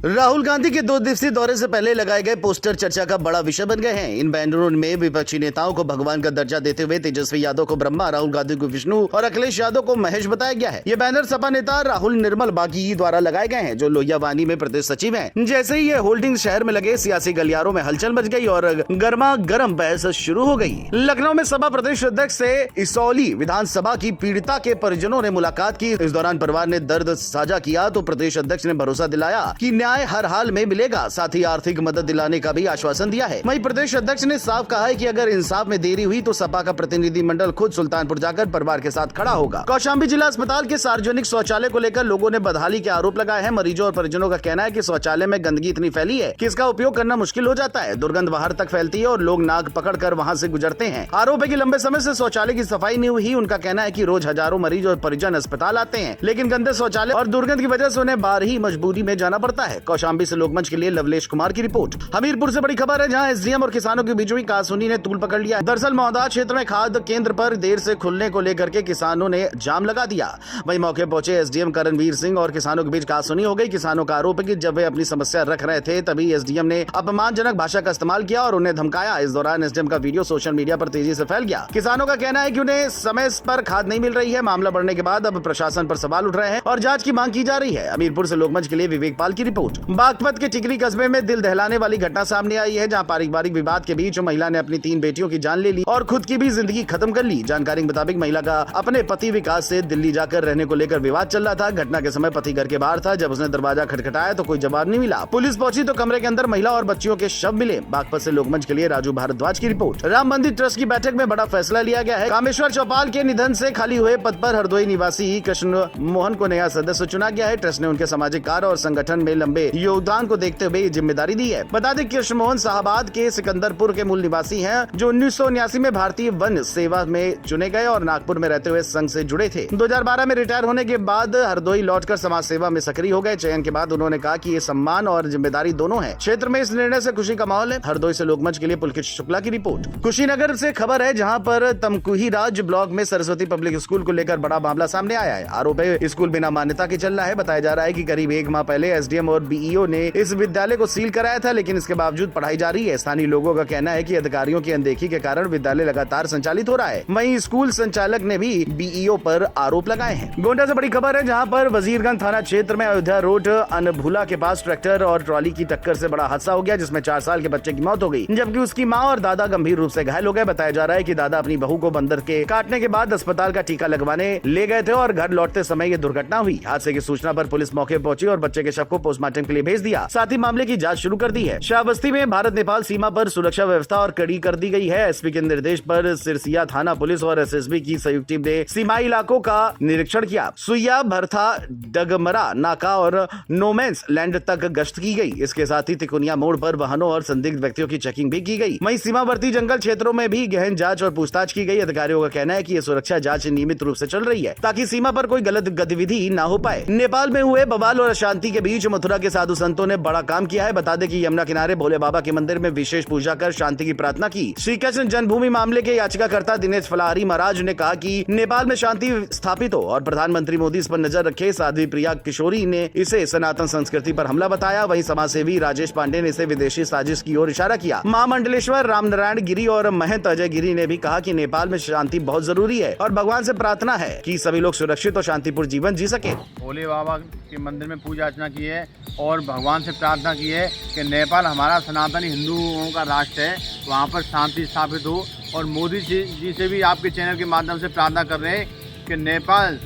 राहुल गांधी के 2 दिवसीय दौरे से पहले लगाए गए पोस्टर चर्चा का बड़ा विषय बन गए हैं। इन बैनरों में विपक्षी नेताओं को भगवान का दर्जा देते हुए तेजस्वी यादव को ब्रह्मा, राहुल गांधी को विष्णु और अखिलेश यादव को महेश बताया गया है। ये बैनर सपा नेता राहुल निर्मल बागी द्वारा लगाए गए हैं, जो लोहियावानी में प्रदेश सचिव हैं। जैसे ही ये होल्डिंग शहर में लगे, सियासी गलियारों में हलचल मच गई और गर्मा गर्म बहस शुरू हो गई। लखनऊ में सपा प्रदेश अध्यक्ष से इसौली विधानसभा की पीड़िता के परिजनों ने मुलाकात की। इस दौरान परिवार ने दर्द साझा किया तो प्रदेश अध्यक्ष ने भरोसा दिलाया कि न्याय हर हाल में मिलेगा, साथ ही आर्थिक मदद दिलाने का भी आश्वासन दिया है। वहीं प्रदेश अध्यक्ष ने साफ कहा है कि अगर इंसाफ में देरी हुई तो सपा का प्रतिनिधिमंडल खुद सुल्तानपुर जाकर परिवार के साथ खड़ा होगा। कौशाम्बी जिला अस्पताल के सार्वजनिक शौचालय को लेकर लोगों ने बदहाली के आरोप लगाए हैं। मरीजों और परिजनों का कहना है कि शौचालय में गंदगी इतनी फैली है कि इसका उपयोग करना मुश्किल हो जाता है। दुर्गंध बाहर तक फैलती है और लोग नाक पकड़ कर वहाँ से गुजरते हैं। आरोप है कि लंबे समय से शौचालय की सफाई नहीं हुई। उनका कहना है कि रोज हजारों मरीज और परिजन अस्पताल आते हैं, लेकिन गंदे शौचालय और दुर्गंध की वजह से उन्हें बाहर ही मजबूरी में जाना पड़ता है। कौशाम्बी से लोकमंच के लिए लवलेश कुमार की रिपोर्ट। हमीरपुर से बड़ी खबर है, जहां एसडीएम और किसानों के बीच हुई कहासुनी ने तूल पकड़ लिया। दरअसल मौदा क्षेत्र में खाद केंद्र पर देर से खुलने को लेकर के किसानों ने जाम लगा दिया। वहीं मौके पहुंचे एसडीएम करणवीर सिंह और किसानों के बीच कहासुनी हो गई। किसानों का आरोप है कि जब वे अपनी समस्या रख रहे थे तभी एसडीएम ने अपमानजनक भाषा का इस्तेमाल किया और उन्हें धमकाया। इस दौरान एसडीएम का वीडियो सोशल मीडिया पर तेजी से फैल गया। किसानों का कहना है कि उन्हें समय पर खाद नहीं मिल रही है। मामला बढ़ने के बाद अब प्रशासन पर सवाल उठ रहे हैं और जांच की मांग की जा रही है। हमीरपुर से लोकमंच के लिए विवेक पाल की रिपोर्ट। बागपत के टिकरी कस्बे में दिल दहलाने वाली घटना सामने आई है, जहां पारिवारिक विवाद के बीच महिला ने अपनी 3 बेटियों की जान ले ली और खुद की भी जिंदगी खत्म कर ली। जानकारी के मुताबिक महिला का अपने पति विकास से दिल्ली जाकर रहने को लेकर विवाद चल रहा था। घटना के समय पति घर के बाहर था। जब उसने दरवाजा खटखटाया तो कोई जवाब नहीं मिला। पुलिस पहुंची तो कमरे के अंदर महिला और बच्चियों के शव मिले। बागपत से लोकमंच के लिए राजू भारद्वाज की रिपोर्ट। राम मंदिर ट्रस्ट की बैठक में बड़ा फैसला लिया गया है। कामेश्वर चौपाल के निधन से खाली हुए पद पर हरदोई निवासी कृष्ण मोहन को नया सदस्य चुना गया है। ट्रस्ट ने उनके सामाजिक कार्य और संगठन में लंबे योगदान को देखते हुए जिम्मेदारी दी है। बता दें कृष्ण मोहन साहबाद के सिकंदरपुर के मूल निवासी हैं, जो 1979 में भारतीय वन सेवा में चुने गए और नागपुर में रहते हुए संघ से जुड़े थे। 2012 में रिटायर होने के बाद हरदोई लौटकर समाज सेवा में सक्रिय हो गए। चयन के बाद उन्होंने कहा कि ये सम्मान और जिम्मेदारी दोनों है। क्षेत्र में इस निर्णय से खुशी का माहौल है। हरदोई से लोकमंच के लिए पुलकित शुक्ला की रिपोर्ट। कुशीनगर से खबर है, जहां पर तमकुही राज ब्लॉक में सरस्वती पब्लिक स्कूल को लेकर बड़ा मामला सामने आया है। आरोप है स्कूल बिना मान्यता के चल रहा है। बताया जा रहा है कि करीब 1 माह पहले एसडीएम और बीईओ ने इस विद्यालय को सील कराया था, लेकिन इसके बावजूद पढ़ाई जारी है। स्थानीय लोगों का कहना है कि अधिकारियों की अनदेखी के कारण विद्यालय लगातार संचालित हो रहा है। वहीं स्कूल संचालक ने भी बीईओ पर आरोप लगाए हैं। गोंडा से बड़ी खबर है, जहां पर वजीरगंज थाना क्षेत्र में अयोध्या रोड अनभूला के पास ट्रैक्टर और ट्रॉली की टक्कर से बड़ा हादसा हो गया, जिसमें 4 साल के बच्चे की मौत हो गई, जबकि उसकी मां और दादा गंभीर रूप से घायल हो गए। बताया जा रहा है कि दादा अपनी बहू को बंदर के काटने के बाद अस्पताल का टीका लगवाने ले गए थे और घर लौटते समय ये दुर्घटना हुई। हादसे की सूचना पर पुलिस मौके पहुंची और बच्चे के शव को पोस्टमार्टम के लिए भेज दिया। साथ ही मामले की जांच शुरू कर दी है। श्रावस्ती में भारत नेपाल सीमा पर सुरक्षा व्यवस्था और कड़ी कर दी गई है। एसपी के निर्देश पर सिरसिया थाना पुलिस और एसएसबी की संयुक्त टीम ने सीमाई इलाकों का निरीक्षण किया। सुइया, भरथा, डगमरा नाका और नोमेंस लैंड तक गश्त की गई। इसके साथ ही तिकुनिया मोड़ पर वाहनों और संदिग्ध व्यक्तियों की चेकिंग भी की गई। वहीं सीमावर्ती जंगल क्षेत्रों में भी गहन जांच और पूछताछ की गई। अधिकारियों का कहना है कि ये सुरक्षा जांच नियमित रूप से चल रही है, ताकि सीमा पर कोई गलत गतिविधि न हो पाए। नेपाल में हुए बवाल और अशांति के बीच मथुरा के साधु संतों ने बड़ा काम किया है। बता दें कि यमुना किनारे भोले बाबा के मंदिर में विशेष पूजा कर शांति की प्रार्थना की। श्री कृष्ण जन्मभूमि मामले के याचिकाकर्ता दिनेश फलाहरी महाराज ने कहा कि नेपाल में शांति स्थापित हो और प्रधानमंत्री मोदी इस पर नजर रखे। साध्वी प्रिया किशोरी ने इसे सनातन संस्कृति पर हमला बताया। वहीं समाजसेवी राजेश पांडे ने इसे विदेशी साजिश की ओर इशारा किया। महामंडलेश्वर रामनारायण गिरी और महंत अजय गिरी ने भी कहा कि नेपाल में शांति बहुत जरूरी है और भगवान से प्रार्थना है कि सभी लोग सुरक्षित और शांतिपूर्ण जीवन जी सके। भोले बाबा के मंदिर में पूजा अर्चना की है और भगवान से प्रार्थना की है कि नेपाल हमारा सनातनी हिंदुओं का राष्ट्र है, वहाँ पर शांति स्थापित हो। और मोदी जी से भी आपके चैनल के माध्यम से प्रार्थना कर रहे हैं कि नेपाल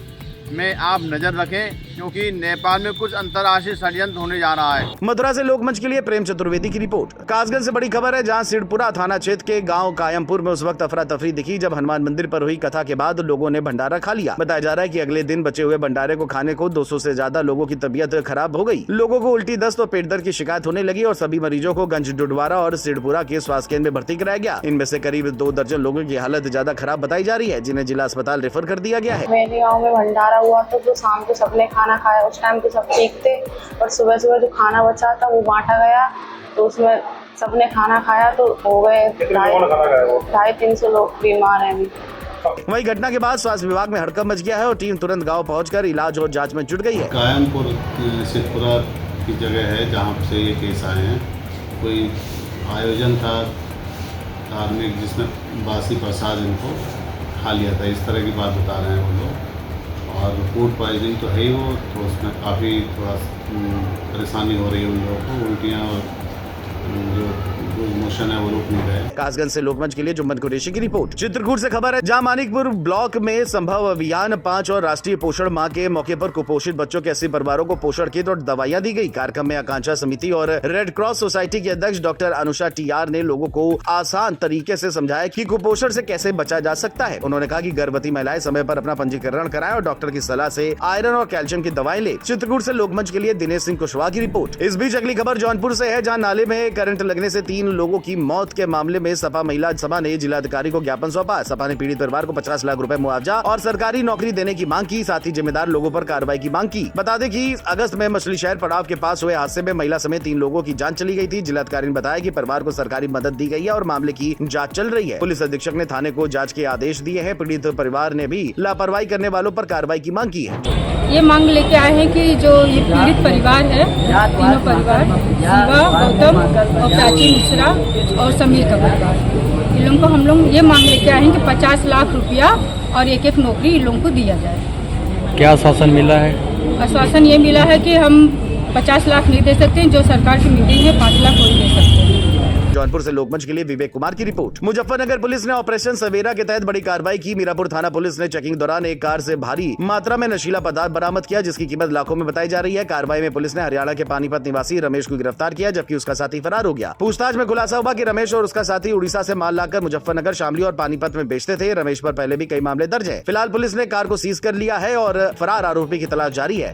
में आप नजर रखें, क्योंकि नेपाल में कुछ अंतर्राष्ट्रीय षड्यंत्र होने जा रहा है। मथुरा से लोकमंच के लिए प्रेम चतुर्वेदी की रिपोर्ट। कासगंज से बड़ी खबर है, जहां सिरपुरा थाना क्षेत्र के गांव कायमपुर में उस वक्त अफरा तफरी दिखी जब हनुमान मंदिर पर हुई कथा के बाद लोगों ने भंडारा खा लिया। बताया जा रहा है कि अगले दिन बचे हुए भंडारे को खाने को 200 से ज्यादा लोगों की तबीयत खराब हो गई। लोगों को उल्टी, दस्त और पेट दर्द की शिकायत होने लगी और सभी मरीजों को गंज डुडवारा और सिरपुरा के स्वास्थ्य केंद्र में भर्ती कराया गया। इनमें से करीब 2 दर्जन लोगों की हालत ज्यादा खराब बताई जा रही है, जिन्हें जिला अस्पताल रेफर कर दिया गया है। मेरे गाँव में भंडारा हुआ तो शाम को सबने खाना खाया। उस टाइम तो सब ठीक थे, और सुबह सुबह जो खाना बचा था वो बांटा गया, तो उसमें सबने खाना खाया तो हो गए 250-300 लोग बीमार हैं अभी। वही घटना के बाद स्वास्थ्य विभाग में हड़कंप मच गया है और टीम तुरंत गांव पहुंचकर इलाज और जांच में जुट गई है। कायमपुर सिरपुरा की जगह है जहाँ से ये केस आए हैं। कोई आयोजन था धार्मिक जिसमें बासी प्रसाद इनको खा लिया था, इस तरह की बात बता रहे हैं वो लोग। और फूड पॉइजनिंग तो है ही वो, तो उसमें काफ़ी थोड़ा परेशानी हो रही है उन लोगों को, उल्टियाँ और जो मोशन है वो रुक नहीं रहे। कासगंज से लोकमंच के लिए जुम्मन कुरैशी की रिपोर्ट। चित्रकूट से खबर है, जहां मानिकपुर ब्लॉक में संभव अभियान 5 और राष्ट्रीय पोषण माह के मौके पर कुपोषित बच्चों के 80 परिवारों को पोषण किट और दवाइयां दी गई। कार्यक्रम में आकांक्षा समिति और रेड क्रॉस सोसाइटी के अध्यक्ष डॉक्टर अनुषा टीआर ने लोगों को आसान तरीके से समझाया कि कुपोषण से कैसे बचा जा सकता है। उन्होंने कहा कि गर्भवती महिलाएं समय पर अपना पंजीकरण कराएं और डॉक्टर की सलाह से आयरन और कैल्शियम की दवाएं ले। चित्रकूट से लोकमंच के लिए दिनेश सिंह कुशवाहा की रिपोर्ट। इस बीच अगली खबर जौनपुर से है, जहाँ नाले में करंट लगने से 3 लोगों की मौत के मामले में सपा महिला सभा ने जिलाधिकारी को ज्ञापन सौंपा। सपा ने पीड़ित परिवार को 50 लाख रुपए मुआवजा और सरकारी नौकरी देने की मांग की, साथ ही जिम्मेदार लोगों पर कार्रवाई की मांग की। बता दें कि अगस्त में मछली शहर पड़ाव के पास हुए हादसे में महिला समेत 3 लोगों की जान चली गई थी। जिलाधिकारी ने बताया कि परिवार को सरकारी मदद दी गई है और मामले की जाँच चल रही है। पुलिस अधीक्षक ने थाने को जाँच के आदेश दिए हैं। पीड़ित परिवार ने भी लापरवाही करने वालों पर कार्रवाई की मांग की है। ये मांग लेके आए हैं कि जो ये पीड़ित परिवार है, तीनों परिवार, शिवा, गौतम और प्राची मिश्रा और समीर का परिवार, इन लोगों को हम लोग ये मांग लेके आए हैं कि 50 लाख रुपया और एक नौकरी इन लोगों को दिया जाए। क्या आश्वासन मिला है? आश्वासन ये मिला है कि हम 50 लाख नहीं दे सकते, जो सरकार की मीटिंग है 5 लाख वही दे सकते हैं। जौनपुर से लोकमंच के लिए विवेक कुमार की रिपोर्ट। मुजफ्फरनगर पुलिस ने ऑपरेशन सवेरा के तहत बड़ी कार्रवाई की। मीरापुर थाना पुलिस ने चेकिंग दौरान एक कार से भारी मात्रा में नशीला पदार्थ बरामद किया, जिसकी कीमत लाखों में बताई जा रही है। कार्रवाई में पुलिस ने हरियाणा के पानीपत निवासी रमेश को गिरफ्तार किया, जबकि उसका साथी फरार हो गया। पूछताछ में खुलासा हुआ कि रमेश और उसका साथी उड़ीसा से माल लाकर मुजफ्फरनगर, शामली और पानीपत में बेचते थे। रमेश पर पहले भी कई मामले दर्ज है। फिलहाल पुलिस ने कार को सीज कर लिया है और फरार आरोपी की तलाश जारी है।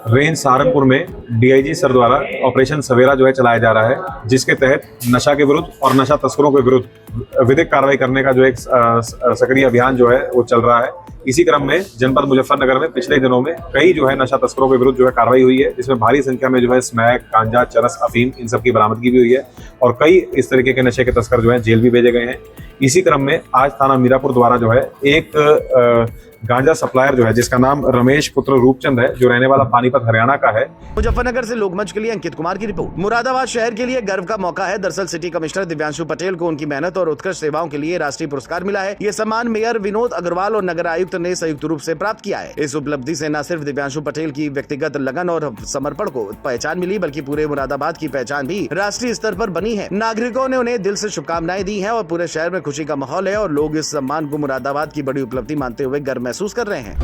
रेंज सहारनपुर में डीआईजी सर द्वारा ऑपरेशन सवेरा जो है चलाया जा रहा है, जिसके तहत नशा के विरुद्ध और नशा तस्करों के विरुद्ध विधिक कार्रवाई करने का जो एक सक्रिय अभियान जो है वो चल रहा है। इसी क्रम में जनपद मुजफ्फरनगर में पिछले दिनों में कई जो है नशा तस्करों के विरुद्ध जो है कार्रवाई हुई है, जिसमें भारी संख्या में जो है स्मैक, गांजा, चरस, अफीम इन सब की बरामदगी भी हुई है और कई इस तरीके के नशे के तस्कर जो है जेल भी भेजे गए हैं। इसी क्रम में आज थाना मीरापुर द्वारा जो है एक गांजा सप्लायर जो है, जिसका नाम रमेश पुत्र रूपचंद है, जो रहने वाला पानीपत हरियाणा का है। मुजफ्फरनगर से लोकमंच के लिए अंकित कुमार की रिपोर्ट। मुरादाबाद शहर के लिए गर्व का मौका है। दरअसल सिटी कमिश्नर दिव्यांशु पटेल को उनकी मेहनत और उत्कृष्ट सेवाओं के लिए राष्ट्रीय पुरस्कार मिला है। ये सम्मान मेयर विनोद अग्रवाल और नगर आयुक्त ने संयुक्त रूप से प्राप्त किया है। इस उपलब्धि से न सिर्फ दिव्यांशु पटेल की व्यक्तिगत लगन और समर्पण को पहचान मिली, बल्कि पूरे मुरादाबाद की पहचान भी राष्ट्रीय स्तर पर बनी है। नागरिकों ने उन्हें दिल से शुभकामनाएं दी है और पूरे शहर में खुशी का माहौल है और लोग इस सम्मान को मुरादाबाद की बड़ी उपलब्धि मानते हुए गर्व महसूस कर रहे हैं।